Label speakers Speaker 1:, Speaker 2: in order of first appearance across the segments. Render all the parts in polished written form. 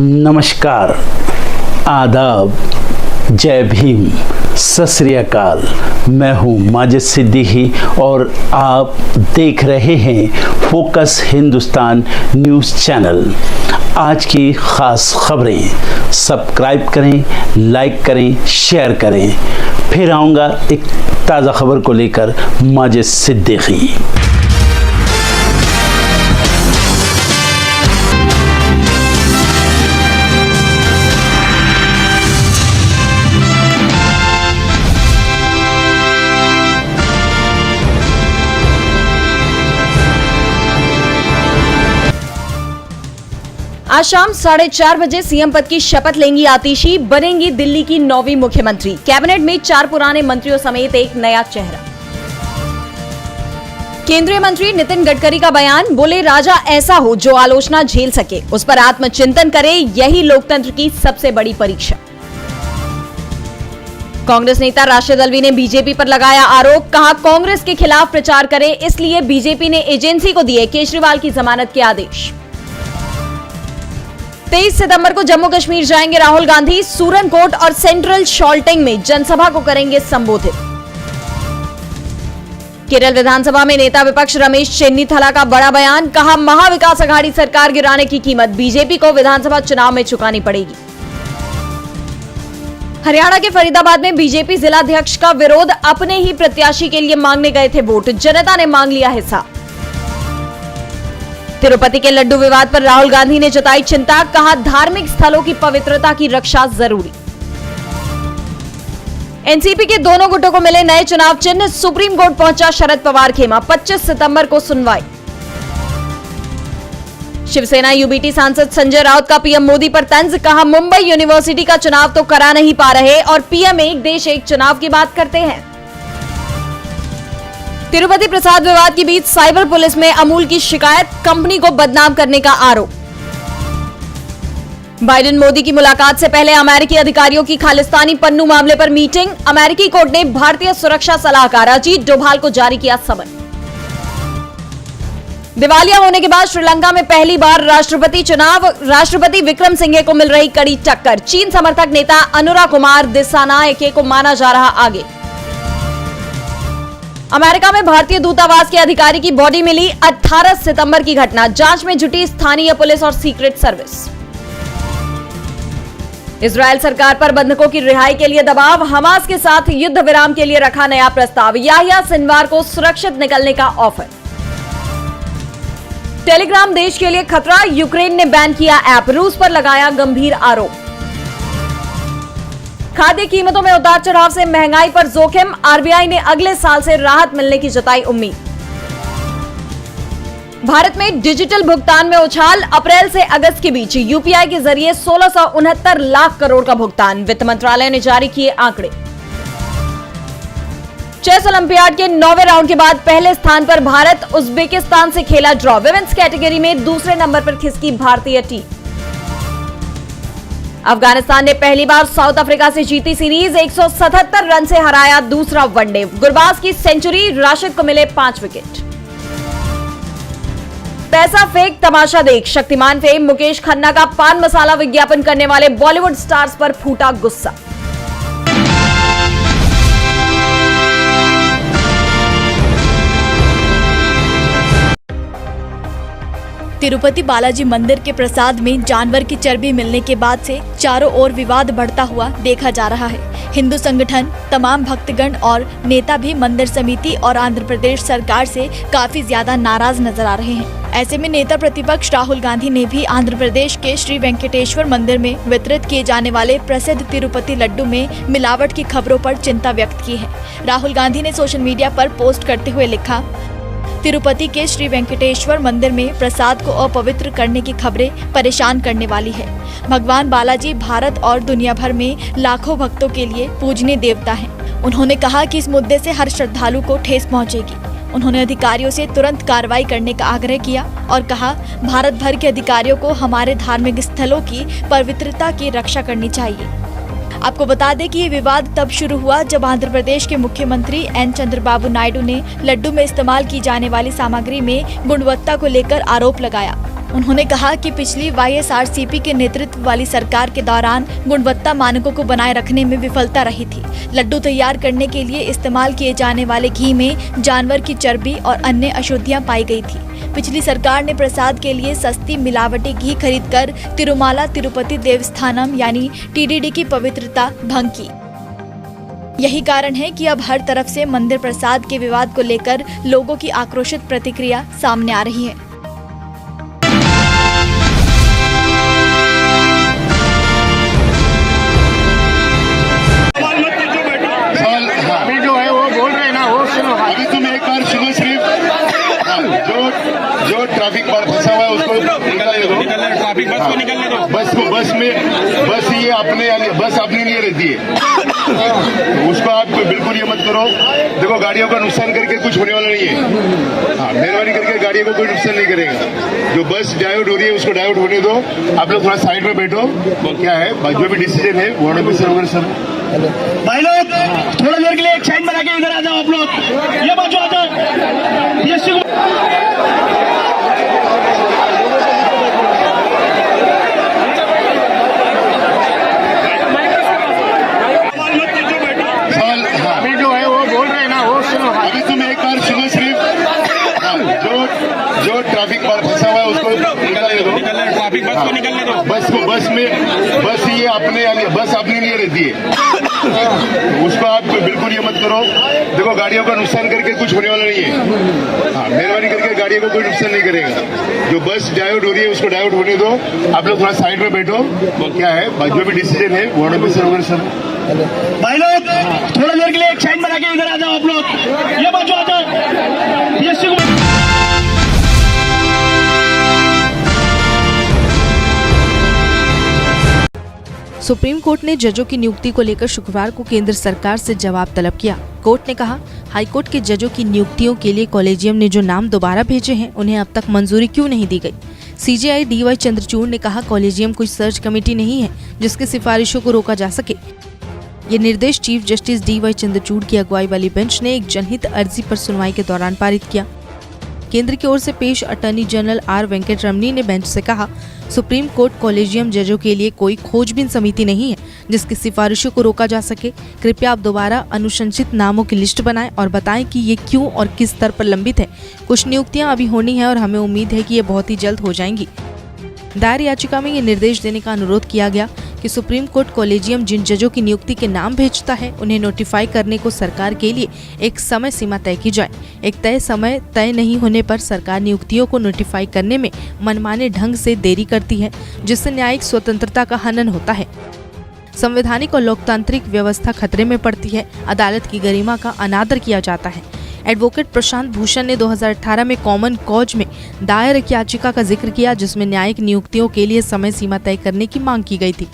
Speaker 1: नमस्कार, आदाब, जय भीम, सत श्री अकाल। मैं हूँ माजिद सिद्दीकी और आप देख रहे हैं फोकस हिंदुस्तान न्यूज़ चैनल। आज की ख़ास खबरें सब्सक्राइब करें, लाइक करें, शेयर करें। फिर आऊँगा एक ताज़ा खबर को लेकर माजिद सिद्दीकी।
Speaker 2: आज शाम 4:30 बजे सीएम पद की शपथ लेंगी आतिशी, बनेंगी दिल्ली की 9वीं मुख्यमंत्री। कैबिनेट में 4 पुराने मंत्रियों समेत एक नया चेहरा। केंद्रीय मंत्री नितिन गडकरी का बयान, बोले राजा ऐसा हो जो आलोचना झेल सके, उस पर आत्मचिंतन करे, यही लोकतंत्र की सबसे बड़ी परीक्षा। कांग्रेस नेता राशिद अल्वी ने बीजेपी पर लगाया आरोप, कहा कांग्रेस के खिलाफ प्रचार करे इसलिए बीजेपी ने एजेंसी को दिए केजरीवाल की जमानत के आदेश। 23 सितंबर को जम्मू कश्मीर जाएंगे राहुल गांधी, सूरनकोट और सेंट्रल शॉल्टिंग में जनसभा को करेंगे संबोधित। केरल विधानसभा में नेता विपक्ष रमेश चेन्नीथला का बड़ा बयान, कहा महाविकास अघाड़ी सरकार गिराने की कीमत बीजेपी को विधानसभा चुनाव में चुकानी पड़ेगी। हरियाणा के फरीदाबाद में बीजेपी जिलाध्यक्ष का विरोध, अपने ही प्रत्याशी के लिए मांगने गए थे वोट, जनता ने मांग लिया हिस्सा। तिरुपति के लड्डू विवाद पर राहुल गांधी ने जताई चिंता, कहा धार्मिक स्थलों की पवित्रता की रक्षा जरूरी। एनसीपी के दोनों गुटों को मिले नए चुनाव चिन्ह, सुप्रीम कोर्ट पहुंचा शरद पवार खेमा, 25 सितंबर को सुनवाई। शिवसेना यूबीटी सांसद संजय राउत का पीएम मोदी पर तंज, कहा मुंबई यूनिवर्सिटी का चुनाव तो करा नहीं पा रहे और पीएम एक देश एक चुनाव की बात करते हैं। तिरुपति प्रसाद विवाद के बीच साइबर पुलिस में अमूल की शिकायत, कंपनी को बदनाम करने का आरोप। बाइडेन मोदी की मुलाकात से पहले अमेरिकी अधिकारियों की खालिस्तानी पन्नू मामले पर मीटिंग, अमेरिकी कोर्ट ने भारतीय सुरक्षा सलाहकार अजीत डोभाल को जारी किया समन। दिवालिया होने के बाद श्रीलंका में पहली बार राष्ट्रपति चुनाव, राष्ट्रपति विक्रम सिंघे को मिल रही कड़ी टक्कर, चीन समर्थक नेता अनुरा कुमार दिसानायके को माना जा रहा आगे। अमेरिका में भारतीय दूतावास के अधिकारी की बॉडी मिली, 18 सितंबर की घटना, जांच में जुटी स्थानीय पुलिस और सीक्रेट सर्विस। इजरायल सरकार पर बंधकों की रिहाई के लिए दबाव, हमास के साथ युद्ध विराम के लिए रखा नया प्रस्ताव, याहिया सिनवार को सुरक्षित निकलने का ऑफर। टेलीग्राम देश के लिए खतरा, यूक्रेन ने बैन किया ऐप, रूस पर लगाया गंभीर आरोप। खाद्य कीमतों में उतार चढ़ाव से महंगाई पर जोखिम, आरबीआई ने अगले साल से राहत मिलने की जताई उम्मीद। भारत में डिजिटल भुगतान में उछाल, अप्रैल से अगस्त के बीच यूपीआई के जरिए 1669 लाख करोड़ का भुगतान, वित्त मंत्रालय ने जारी किए आंकड़े। चेस ओलंपियाड के 9वें राउंड के बाद पहले स्थान पर भारत, उज्बेकिस्तान से खेला ड्रॉ, विमेंस कैटेगरी में दूसरे नंबर पर खिसकी भारतीय टीम। अफगानिस्तान ने पहली बार साउथ अफ्रीका से जीती सीरीज, 177 रन से हराया दूसरा वनडे, गुरबाज की सेंचुरी, राशिद को मिले 5 विकेट। पैसा फेंक तमाशा देख, शक्तिमान फेम मुकेश खन्ना का पान मसाला विज्ञापन करने वाले बॉलीवुड स्टार्स पर फूटा गुस्सा।
Speaker 3: तिरुपति बालाजी मंदिर के प्रसाद में जानवर की चर्बी मिलने के बाद से चारों ओर विवाद बढ़ता हुआ देखा जा रहा है। हिंदू संगठन, तमाम भक्तगण और नेता भी मंदिर समिति और आंध्र प्रदेश सरकार से काफी ज्यादा नाराज नजर आ रहे हैं। ऐसे में नेता प्रतिपक्ष राहुल गांधी ने भी आंध्र प्रदेश के श्री वेंकटेश्वर मंदिर में वितरित किए जाने वाले प्रसिद्ध तिरुपति लड्डू में मिलावट की खबरों पर चिंता व्यक्त की है। राहुल गांधी ने सोशल मीडिया पर पोस्ट करते हुए लिखा, तिरुपति के श्री वेंकटेश्वर मंदिर में प्रसाद को अपवित्र करने की खबरें परेशान करने वाली है। भगवान बालाजी भारत और दुनिया भर में लाखों भक्तों के लिए पूजनीय देवता हैं। उन्होंने कहा कि इस मुद्दे से हर श्रद्धालु को ठेस पहुंचेगी। उन्होंने अधिकारियों से तुरंत कार्रवाई करने का आग्रह किया और कहा, भारत भर के अधिकारियों को हमारे धार्मिक स्थलों की पवित्रता की रक्षा करनी चाहिए। आपको बता दें कि ये विवाद तब शुरू हुआ जब आंध्र प्रदेश के मुख्यमंत्री एन चंद्रबाबू नायडू ने लड्डू में इस्तेमाल की जाने वाली सामग्री में गुणवत्ता को लेकर आरोप लगाया। उन्होंने कहा कि पिछली YSRCP के नेतृत्व वाली सरकार के दौरान गुणवत्ता मानकों को बनाए रखने में विफलता रही थी। लड्डू तैयार करने के लिए इस्तेमाल किए जाने वाले घी में जानवर की चर्बी और अन्य अशुद्धियां पाई गई थी। पिछली सरकार ने प्रसाद के लिए सस्ती मिलावटी घी खरीदकर तिरुमाला तिरुपति देवस्थानम यानी TDD की पवित्रता भंग की। यही कारण है कि अब हर तरफ से मंदिर प्रसाद के विवाद को लेकर लोगों की आक्रोशित प्रतिक्रिया सामने आ रही है।
Speaker 4: अभी जो है वो बोल रहे हैं ना, वो सुनो। अभी तुम एक बार सुनो सिर्फ, जो ट्रैफिक पर फंसा हुआ है उसको निकलने दो।
Speaker 5: ट्रैफिक बस को निकलने दो।
Speaker 4: बस ये अपने लिए रहती है, उसको आप बिल्कुल ये मत करो। देखो गाड़ियों का नुकसान करके कुछ होने वाला नहीं है। हाँ, मेहरबानी करके गाड़ियों को कोई नुकसान नहीं करेगा। जो बस डाइवर्ट हो रही है उसको डाइवर्ट होने दो। आप लोग थोड़ा साइड में बैठो। क्या है जो भी डिसीजन है वार्ड ऑफिसर वगैरह सब।
Speaker 5: भाई लोग थोड़ा देर के लिए एक साइड बना के इधर आ जाओ। आप लोग ये बाजू आ जाओ। ये
Speaker 4: अभी जो है वो बोल रहे हैं ना, वो सुनो। अभी तुम एक बार सुनो सिर्फ, जो ट्रैफिक पर फंसा हुआ है उसको निकलने दो।
Speaker 5: ट्रैफिक बस को निकलने दो।
Speaker 4: बस ये अपने लिए रहती है, उसको आप बिल्कुल ये मत करो। देखो गाड़ियों का नुकसान करके कुछ होने वाला नहीं है। हाँ, मेहरबानी करके गाड़ियों को कोई नुकसान नहीं करेगा। जो बस डाइवर्ट हो रही है उसको डाइवर्ट होने दो। आप लोग थोड़ा साइड में बैठो। क्या है जो भी डिसीजन है वार्ड ऑफिसर वगैरह सब।
Speaker 5: भाई लोग थोड़ा देर के लिए एक साइड बना के इधर आ जाओ। आप लोग ये बाजू आ जाओ। ये
Speaker 6: सुप्रीम कोर्ट ने जजों की नियुक्ति को लेकर शुक्रवार को केंद्र सरकार से जवाब तलब किया। कोर्ट ने कहा, हाईकोर्ट के जजों की नियुक्तियों के लिए कॉलेजियम ने जो नाम दोबारा भेजे हैं उन्हें अब तक मंजूरी क्यों नहीं दी गई। CJI DY चंद्रचूड़ ने कहा, कॉलेजियम कोई सर्च कमेटी नहीं है जिसकी सिफारिशों को रोका जा सके। ये निर्देश चीफ जस्टिस DY चंद्रचूड़ की अगुवाई वाली बेंच ने एक जनहित अर्जी पर सुनवाई के दौरान पारित किया। केंद्र की ओर से पेश अटॉर्नी जनरल R वेंकटरमणी ने बेंच से कहा, सुप्रीम कोर्ट कॉलेजियम जजों के लिए कोई खोजबीन समिति नहीं है जिसकी सिफारिशों को रोका जा सके। कृपया आप दोबारा अनुशंसित नामों की लिस्ट बनाएं और बताएं कि ये क्यों और किस स्तर पर लंबित है। कुछ नियुक्तियां अभी होनी है और हमें उम्मीद है कि ये बहुत ही जल्द हो जाएंगी। दायर याचिका में ये निर्देश देने का अनुरोध किया गया कि सुप्रीम कोर्ट कॉलेजियम जिन जजों की नियुक्ति के नाम भेजता है उन्हें नोटिफाई करने को सरकार के लिए एक समय सीमा तय की जाए। एक तय समय तय नहीं होने पर सरकार नियुक्तियों को नोटिफाई करने में मनमाने ढंग से देरी करती है, जिससे न्यायिक स्वतंत्रता का हनन होता है। संवैधानिक और लोकतांत्रिक व्यवस्था खतरे में पड़ती है। अदालत की गरिमा का अनादर किया जाता है। एडवोकेट प्रशांत भूषण ने 2018 में कॉमन कॉज में दायर एक याचिका का जिक्र किया जिसमें न्यायिक नियुक्तियों के लिए समय सीमा तय करने की मांग की गई थी।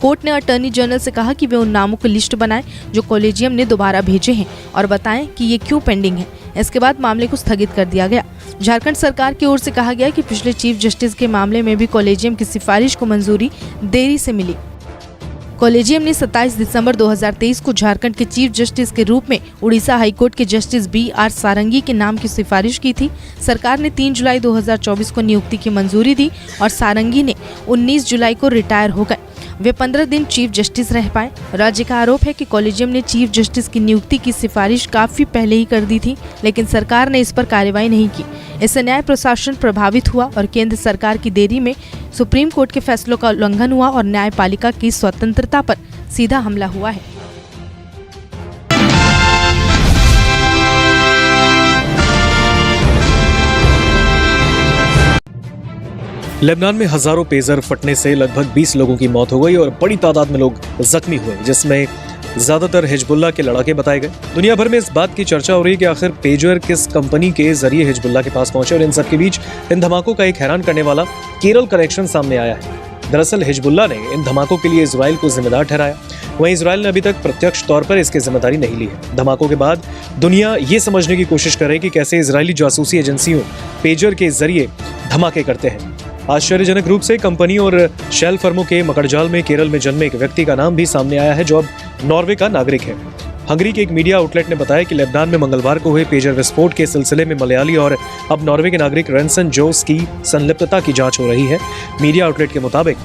Speaker 6: कोर्ट ने अटॉर्नी जनरल से कहा कि वे उन नामों की लिस्ट बनाएं जो कॉलेजियम ने दोबारा भेजे हैं और बताएं कि ये क्यों पेंडिंग है। इसके बाद मामले को स्थगित कर दिया गया। झारखंड सरकार की ओर से कहा गया कि पिछले चीफ जस्टिस के मामले में भी कॉलेजियम की सिफारिश को मंजूरी देरी से मिली। कॉलेजियम ने 27 दिसंबर 2023 को झारखंड के चीफ जस्टिस के रूप में उड़ीसा हाईकोर्ट के जस्टिस BR सारंगी के नाम की सिफारिश की थी। सरकार ने 3 जुलाई 2024 को नियुक्ति की मंजूरी दी और सारंगी ने 19 जुलाई को रिटायर हो गए। वे 15 दिन चीफ जस्टिस रह पाए। राज्य का आरोप है कि कॉलेजियम ने चीफ जस्टिस की नियुक्ति की सिफारिश काफी पहले ही कर दी थी, लेकिन सरकार ने इस पर कार्रवाई नहीं की। इससे न्याय प्रशासन प्रभावित हुआ और केंद्र सरकार की देरी में सुप्रीम कोर्ट के फैसलों का उल्लंघन हुआ और न्यायपालिका की स्वतंत्रता पर सीधा हमला हुआ है।
Speaker 7: लेबनान में हजारों पेजर फटने से लगभग 20 लोगों की मौत हो गई और बड़ी तादाद में लोग जख्मी हुए, जिसमें ज्यादातर हिजबुल्लाह के लड़ाके बताए गए। दुनिया भर में इस बात की चर्चा हो रही है कि आखिर पेजर किस कंपनी के जरिए हिजबुल्लाह के पास पहुंचे और इन सब के बीच इन धमाकों का एक हैरान करने वाला केरल कनेक्शन सामने आया है। दरअसल हिजबुल्लाह ने इन धमाकों के लिए इजराइल को जिम्मेदार ठहराया। वहीं इजराइल ने अभी तक प्रत्यक्ष तौर पर इसकी जिम्मेदारी नहीं ली है। धमाकों के बाद दुनिया ये समझने की कोशिश कर रही है कि कैसे इजरायली जासूसी एजेंसियों पेजर के जरिए धमाके करते हैं। आश्चर्यजनक रूप से कंपनी और शेल फर्मों के मकड़जाल में केरल में जन्मे एक व्यक्ति का नाम भी सामने आया है जो अब नॉर्वे का नागरिक है। हंगरी के एक मीडिया आउटलेट ने बताया कि लेबनान में मंगलवार को हुए पेजर विस्फोट के सिलसिले में मलयाली और अब नॉर्वे के नागरिक रेंसन जोस की संलिप्तता की जांच हो रही है। मीडिया आउटलेट के मुताबिक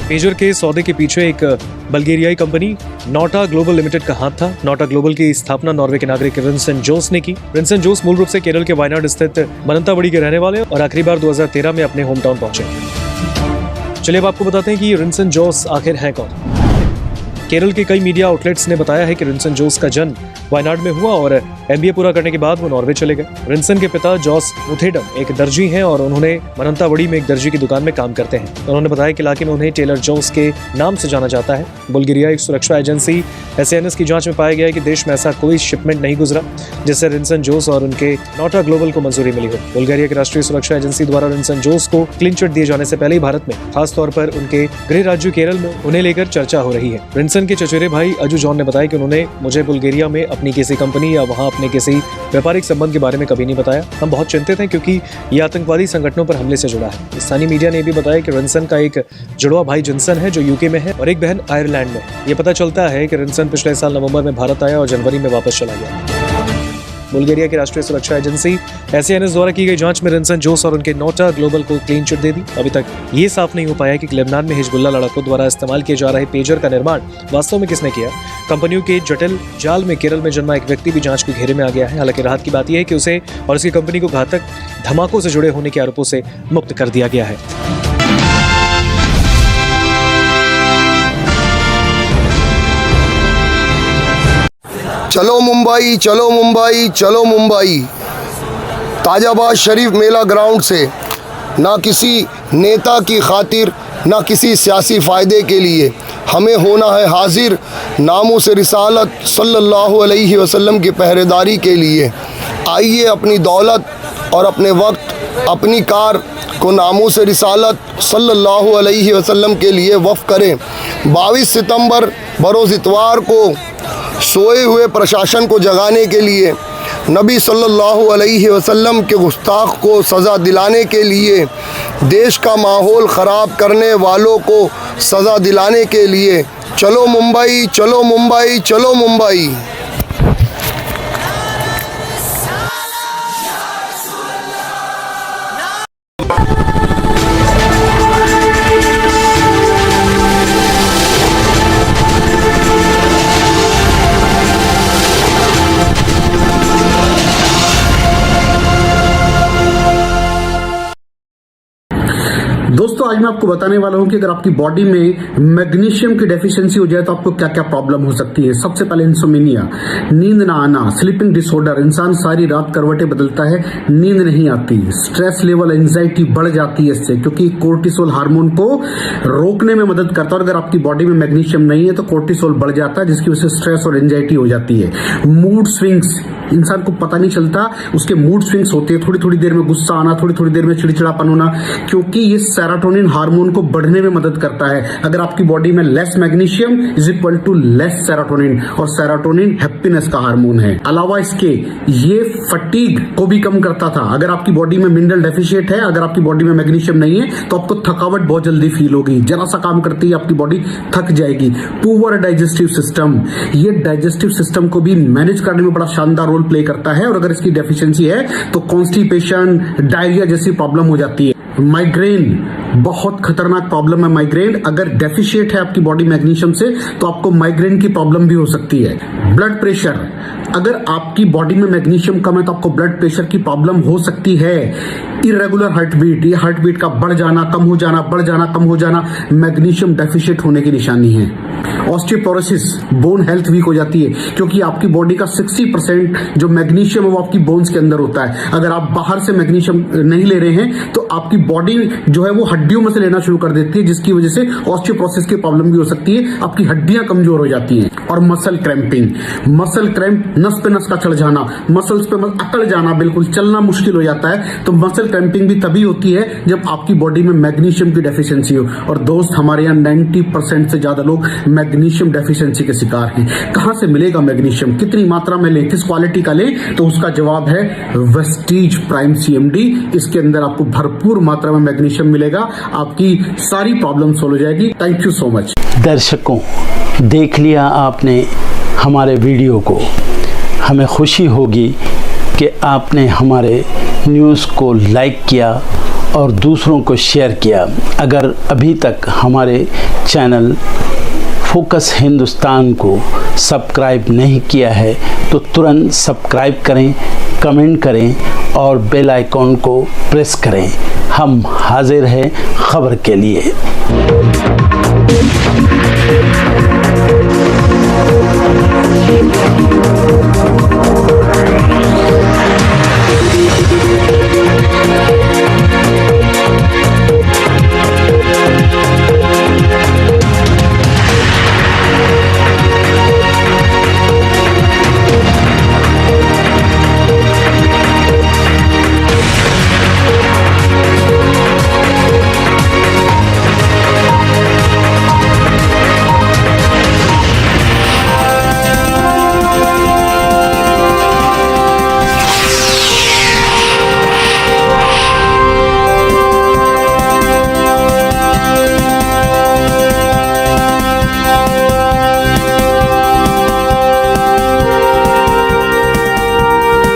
Speaker 7: पेजर के सौदे के पीछे एक बल्गेरियाई कंपनी नोटा ग्लोबल लिमिटेड का हाथ था। नोटा ग्लोबल की स्थापना नॉर्वे के नागरिक रेंसन जोस ने की। रेंसन जोस मूल रूप से केरल के वायनाड स्थित मनंतावड़ी के रहने वाले और आखिरी बार 2013 में अपने होम टाउन पहुंचे। चलिए अब आपको बताते हैं कि रेंसन जोस आखिर हैं कौन। केरल के कई मीडिया आउटलेट्स ने बताया है कि रेंसन जोस का जन्म वायनाड में हुआ और MBA पूरा करने के बाद वो नॉर्वे चले गए। रेंसन के पिता जॉस मुथेडम एक दर्जी हैं और उन्होंने मनंतावड़ी में एक दर्जी की दुकान में काम करते हैं। उन्होंने बताया कि इलाके में उन्हें टेलर जोस के नाम से जाना जाता है। बुल्गारिया एक सुरक्षा एजेंसी SAS की जांच में पाया गया है कि देश में ऐसा कोई शिपमेंट नहीं गुजरा जिससे रेंसन जोस और उनके नोटा ग्लोबल को मंजूरी मिली हो। बुल्गारिया की राष्ट्रीय सुरक्षा एजेंसी द्वारा रेंसन जोस को क्लीन चिट दिए जाने से पहले ही भारत में खासतौर पर उनके गृह राज्य केरल में उन्हें लेकर चर्चा हो रही है। रेंसन के चचेरे भाई अजू जॉन ने बताया कि उन्होंने मुझे बुल्गारिया में अपनी किसी कंपनी या वहां अपने किसी व्यापारिक संबंध के बारे में कभी नहीं बताया। हम बहुत चिंतित हैं क्योंकि ये आतंकवादी संगठनों पर हमले से जुड़ा है। स्थानीय मीडिया ने भी बताया कि रेंसन का एक जुड़वा भाई जिनसन है जो UK में है और एक बहन आयरलैंड में। ये पता चलता है कि रेंसन पिछले साल नवंबर में भारत आया और जनवरी में वापस चला गया। बुल्गारिया की राष्ट्रीय सुरक्षा एजेंसी SAS द्वारा की गई जांच में रेंसन जोस और उनके नोटा ग्लोबल को क्लीन चिट दे दी। अभी तक ये साफ नहीं हो पाया कि लेबनान में हिजबुल्ला लड़ाकों द्वारा इस्तेमाल किए जा रहे पेजर का निर्माण वास्तव में किसने किया। कंपनियों के जटिल जाल में केरल में जन्मा एक व्यक्ति भी जांच के घेरे में आ गया है। हालांकि राहत की बात यह है कि उसे और उसकी कंपनी को घातक धमाकों से जुड़े होने के आरोपों से मुक्त कर दिया गया है।
Speaker 8: चलो मुंबई, चलो मुंबई, चलो मुंबई। ताजाबाद शरीफ मेला ग्राउंड से ना किसी नेता की खातिर ना किसी सियासी फ़ायदे के लिए हमें होना है हाजिर नामूस रिसालत सल्लल्लाहु अलैहि वसल्लम की पहरेदारी के लिए। आइए अपनी दौलत और अपने वक्त, अपनी कार को नामूस रिसालत सल्लल्लाहु अलैहि वसल्लम के लिए वफ़ करें। 22 सितंबर बरोज़ इतवार को सोए हुए प्रशासन को जगाने के लिए, नबी सल्लल्लाहु अलैहि वसल्लम के गुस्ताख को सज़ा दिलाने के लिए, देश का माहौल ख़राब करने वालों को सज़ा दिलाने के लिए चलो मुंबई, चलो मुंबई, चलो मुंबई।
Speaker 9: दोस्तों आज मैं आपको बताने वाला हूं कि अगर आपकी बॉडी में मैग्नीशियम की डेफिशिएंसी हो जाए तो आपको क्या क्या प्रॉब्लम हो सकती है। सबसे पहले इंसोमेनिया, नींद ना आना, स्लीपिंग डिसऑर्डर, इंसान सारी रात करवटें बदलता है, नींद नहीं आती, स्ट्रेस लेवल, एंजाइटी बढ़ जाती है इससे, क्योंकि कोर्टिसोल हार्मोन को रोकने में मदद करता है। अगर आपकी बॉडी में मैग्नीशियम नहीं है तो कोर्टिसोल बढ़ जाता है जिसकी वजह से स्ट्रेस और एंजाइटी हो जाती है। मूड स्विंग्स, इंसान को पता नहीं चलता उसके मूड स्विंग्स होते हैं, थोड़ी थोड़ी देर में गुस्सा आना, थोड़ी थोड़ी देर में चिड़चिड़ापन होना, क्योंकि ये सेरोटोनिन हार्मोन को बढ़ने में मदद करता है। अगर आपकी बॉडी में less magnesium is equal to less serotonin, और सेरोटोनिन हैप्पीनेस का हार्मोन है। अलावा इसके ये फटीग को भी कम करता था। अगर आपकी बॉडी में मिनरल डेफिशिएट है, अगर आपकी बॉडी में मैग्नीशियम नहीं है तो आपको थकावट बहुत जल्दी फील होगी, जरा सा काम करती है आपकी बॉडी थक जाएगी। पुअर डाइजेस्टिव सिस्टम, ये डाइजेस्टिव सिस्टम को भी मैनेज करने में बड़ा शानदार रोल प्ले करता है, और अगर इसकी डेफिशिएंसी है तो कॉन्स्टिपेशन, डायरिया जैसी प्रॉब्लम हो जाती है। माइग्रेन बहुत खतरनाक प्रॉब्लम है। माइग्रेन अगर डेफिशिएट है आपकी बॉडी मैग्नीशियम से तो आपको माइग्रेन की प्रॉब्लम भी हो सकती है। ब्लड प्रेशर, अगर आपकी बॉडी में मैग्नीशियम कम है तो आपको ब्लड प्रेशर की प्रॉब्लम हो सकती है। इरेगुलर हार्ट बीट, ये हार्ट बीट का बढ़ जाना, कम हो जाना, बढ़ जाना, कम हो जाना, मैग्नीशियम डेफिशिएट होने की निशानी है। ऑस्टियोपोरोसिस, बोन हेल्थ वीक हो जाती है, क्योंकि आपकी बॉडी का 60% जो मैग्नीशियम है वो आपकी बोन्स के अंदर होता है। अगर आप बाहर से मैग्नीशियम नहीं ले रहे हैं तो आपकी बॉडी जो है वो हड्डियों में से लेना शुरू कर देती है, जिसकी वजह से ऑस्टियोपोरोसिस की प्रॉब्लम भी हो सकती है, आपकी हड्डियां कमजोर हो जाती हैं। और मसल क्रैम्पिंग, मसल क्रैम्प, नस पे नस का चढ़ जाना, मसल्स पे अकड़ जाना, बिल्कुल चलना मुश्किल हो जाता है। तो मसल क्रैम्पिंग भी तभी होती है जब आपकी बॉडी में मैग्नीशियम की डेफिशिएंसी हो। और दोस्त, हमारे यहाँ 90% से ज्यादा लोग मैग्नीशियम डेफिशिएंसी के शिकार हैं। कहां से मिलेगा मैग्नीशियम, कितनी मात्रा में लें, किस क्वालिटी का लें? तो उसका जवाब है वेस्टीज प्राइम CMD। इसके अंदर आपको भरपूर मात्रा में मैग्नीशियम मिलेगा, आपकी सारी प्रॉब्लम सॉल्व हो जाएगी। Thank you so much.
Speaker 1: दर्शकों, देख लिया आपने हमारे वीडियो को। हमें खुशी होगी कि आपने हमारे न्यूज़ को लाइक किया और दूसरों को शेयर किया। अगर अभी तक हमारे चैनल फोकस हिंदुस्तान को सब्सक्राइब नहीं किया है तो तुरंत सब्सक्राइब करें, कमेंट करें और बेल आइकॉन को प्रेस करें। हम हाजिर हैं खबर के लिए।